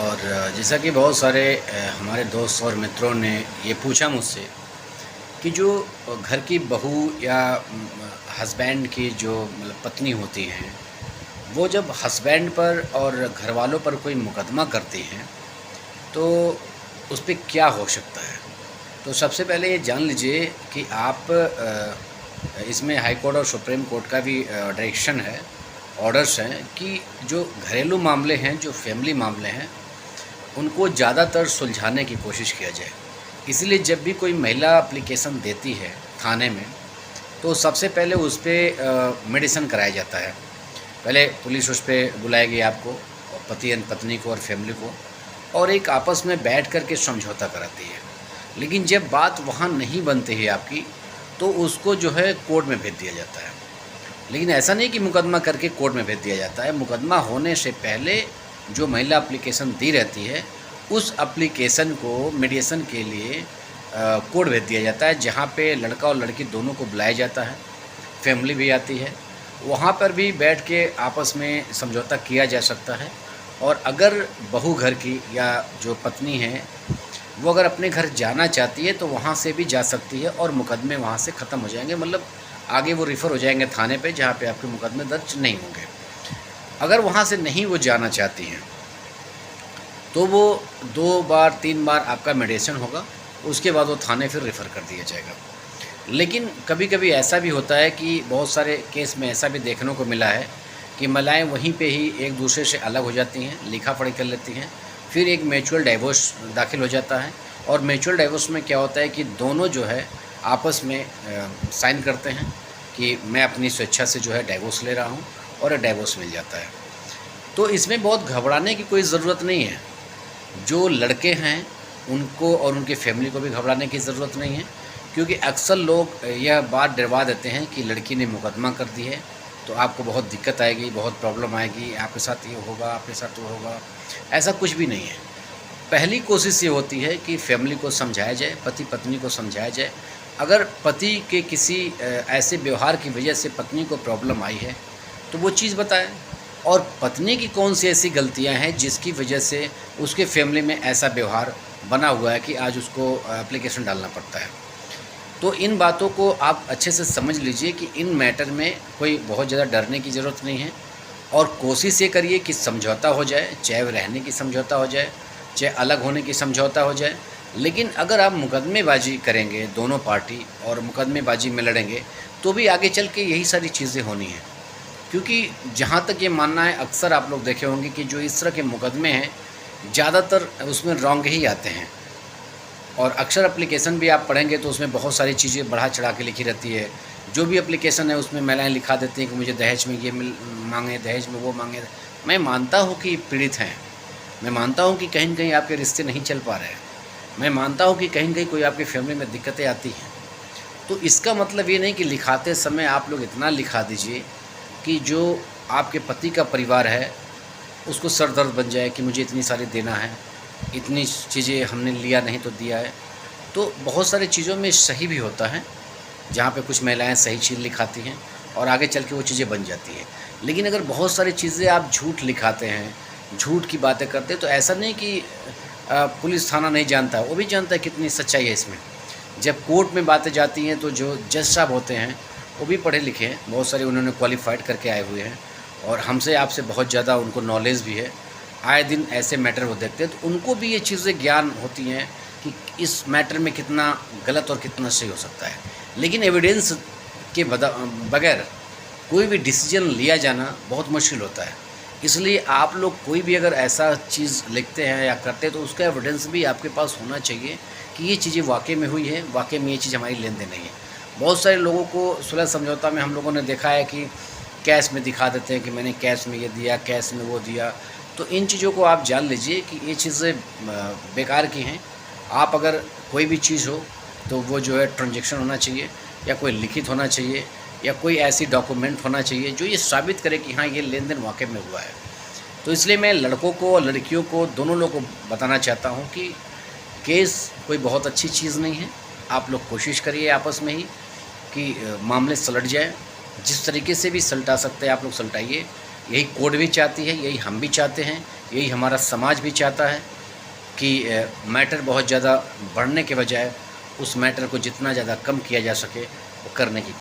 और जैसा कि बहुत सारे हमारे दोस्त और मित्रों ने ये पूछा मुझसे कि जो घर की बहू या हस्बैंड की जो मतलब पत्नी होती हैं, वो जब हस्बैंड पर और घर वालों पर कोई मुकदमा करती हैं तो उस पे क्या हो सकता है। तो सबसे पहले ये जान लीजिए कि आप इसमें हाई कोर्ट और सुप्रीम कोर्ट का भी डायरेक्शन है, ऑर्डर्स हैं कि जो घरेलू मामले हैं, जो फैमिली मामले हैं, उनको ज़्यादातर सुलझाने की कोशिश किया जाए। इसीलिए जब भी कोई महिला एप्लीकेशन देती है थाने में, तो सबसे पहले उस पर मेडिसिन कराया जाता है। पहले पुलिस उस पर बुलाएगी आपको, और पति एंड पत्नी को और फैमिली को, और एक आपस में बैठ कर के समझौता कराती है। लेकिन जब बात वहाँ नहीं बनती है आपकी, तो उसको जो है कोर्ट में भेज दिया जाता है। लेकिन ऐसा नहीं कि मुकदमा करके कोर्ट में भेज दिया जाता है। मुकदमा होने से पहले जो महिला एप्लीकेशन दी रहती है, उस एप्लीकेशन को मीडिएशन के लिए कोर्ट भेज दिया जाता है, जहाँ पे लड़का और लड़की दोनों को बुलाया जाता है, फैमिली भी आती है। वहाँ पर भी बैठ के आपस में समझौता किया जा सकता है। और अगर बहू घर की या जो पत्नी है, वो अगर अपने घर जाना चाहती है तो वहाँ से भी जा सकती है, और मुकदमे वहाँ से ख़त्म हो जाएंगे। मतलब आगे वो रिफ़र हो जाएंगे थाने पे, जहाँ पे आपके मुकदमे दर्ज नहीं होंगे। अगर वहाँ से नहीं वो जाना चाहती हैं, तो वो 2 बार 3 बार आपका मेडिएशन होगा, उसके बाद वो थाने फिर रेफ़र कर दिया जाएगा। लेकिन कभी कभी ऐसा भी होता है कि बहुत सारे केस में ऐसा भी देखने को मिला है कि महिलाएं वहीं पे ही एक दूसरे से अलग हो जाती हैं, लिखा पढ़ी कर लेती हैं, फिर एक म्यूचुअल डाइवोर्स दाखिल हो जाता है। और म्यूचुअल डाइवोर्स में क्या होता है कि दोनों जो है आपस में साइन करते हैं कि मैं अपनी स्वेच्छा से जो है डाइवोर्स ले रहा हूँ, और डाइवोर्स मिल जाता है। तो इसमें बहुत घबराने की कोई ज़रूरत नहीं है। जो लड़के हैं उनको और उनकी फैमिली को भी घबराने की ज़रूरत नहीं है, क्योंकि अक्सर लोग यह बात डरवा देते हैं कि लड़की ने मुकदमा कर दी है तो आपको बहुत दिक्कत आएगी, बहुत प्रॉब्लम आएगी, आपके साथ ये होगा, आपके साथ वो होगा। ऐसा कुछ भी नहीं है। पहली कोशिश ये होती है कि फैमिली को समझाया जाए, पति पत्नी को समझाया जाए। अगर पति के किसी ऐसे व्यवहार की वजह से पत्नी को प्रॉब्लम आई है, तो वो चीज़ बताएं, और पत्नी की कौन सी ऐसी गलतियां हैं जिसकी वजह से उसके फैमिली में ऐसा व्यवहार बना हुआ है कि आज उसको एप्लीकेशन डालना पड़ता है। तो इन बातों को आप अच्छे से समझ लीजिए कि इन मैटर में कोई बहुत ज़्यादा डरने की ज़रूरत नहीं है। और कोशिश ये करिए कि समझौता हो जाए, चाहे वो रहने की समझौता हो जाए, चाहे अलग होने की समझौता हो जाए। लेकिन अगर आप मुकदमेबाजी करेंगे दोनों पार्टी, और मुकदमेबाजी में लड़ेंगे, तो भी आगे चल के यही सारी चीज़ें होनी हैं। क्योंकि जहाँ तक ये मानना है, अक्सर आप लोग देखे होंगे कि जो इस तरह के मुकदमे हैं, ज़्यादातर उसमें रॉन्ग ही आते हैं। और अक्सर एप्लीकेशन भी आप पढ़ेंगे तो उसमें बहुत सारी चीज़ें बढ़ा चढ़ा के लिखी रहती है। जो भी एप्लीकेशन है उसमें महिलाएं लिखा देती हैं कि मुझे दहेज में ये मांगे, दहेज में वो मांगे। मैं मानता हूँ कि पीड़ित हैं, मैं मानता हूँ कि कहीं न कहीं आपके रिश्ते नहीं चल पा रहे हैं, मैं मानता हूँ कि कहीं न कहीं कोई आपकी फैमिली में दिक्कतें आती हैं। तो इसका मतलब ये नहीं कि लिखाते समय आप लोग इतना लिखा दीजिए कि जो आपके पति का परिवार है उसको सर दर्द बन जाए कि मुझे इतनी सारी देना है, इतनी चीज़ें हमने लिया नहीं तो दिया है। तो बहुत सारी चीज़ों में सही भी होता है, जहाँ पे कुछ महिलाएं सही चीज़ लिखाती हैं और आगे चल के वो चीज़ें बन जाती हैं। लेकिन अगर बहुत सारी चीज़ें आप झूठ लिखाते हैं, झूठ की बातें करते हैं, तो ऐसा नहीं कि पुलिस थाना नहीं जानता, वो भी जानता है कितनी सच्चाई है इसमें। जब कोर्ट में बातें जाती हैं तो जो जज साहब होते हैं वो भी पढ़े लिखे हैं, बहुत सारे उन्होंने क्वालिफाइड करके आए हुए हैं, और हमसे आपसे बहुत ज़्यादा उनको नॉलेज भी है। आए दिन ऐसे मैटर वो देखते हैं, तो उनको भी ये चीज़ें ज्ञान होती हैं कि इस मैटर में कितना गलत और कितना सही हो सकता है। लेकिन एविडेंस के बगैर कोई भी डिसीजन लिया जाना बहुत मुश्किल होता है। इसलिए आप लोग कोई भी अगर ऐसा चीज़ लिखते हैं या करते हैं, तो उसका एविडेंस भी आपके पास होना चाहिए कि ये चीज़ें वाकई में हुई है, वाकई में ये चीज़ हमारी लेन देन नहीं है। बहुत सारे लोगों को सुलह समझौता में हम लोगों ने देखा है कि कैश में दिखा देते हैं कि मैंने कैश में ये दिया, कैश में वो दिया। तो इन चीज़ों को आप जान लीजिए कि ये चीज़ें बेकार की हैं। आप अगर कोई भी चीज़ हो तो वो जो है ट्रांजैक्शन होना चाहिए, या कोई लिखित होना चाहिए, या कोई ऐसी डॉक्यूमेंट होना चाहिए जो ये साबित करे कि हाँ, ये लेन देन वाकई में हुआ है। तो इसलिए मैं लड़कों को और लड़कियों को, दोनों लोगों को बताना चाहता हूँ कि केस कोई बहुत अच्छी चीज़ नहीं है। आप लोग कोशिश करिए आपस में ही कि मामले सलट जाए। जिस तरीके से भी सलटा सकते हैं आप लोग सलटाइए। यही कोर्ट भी चाहती है, यही हम भी चाहते हैं यही हमारा समाज भी चाहता है कि मैटर बहुत ज़्यादा बढ़ने के बजाय उस मैटर को जितना ज़्यादा कम किया जा सके वो करने की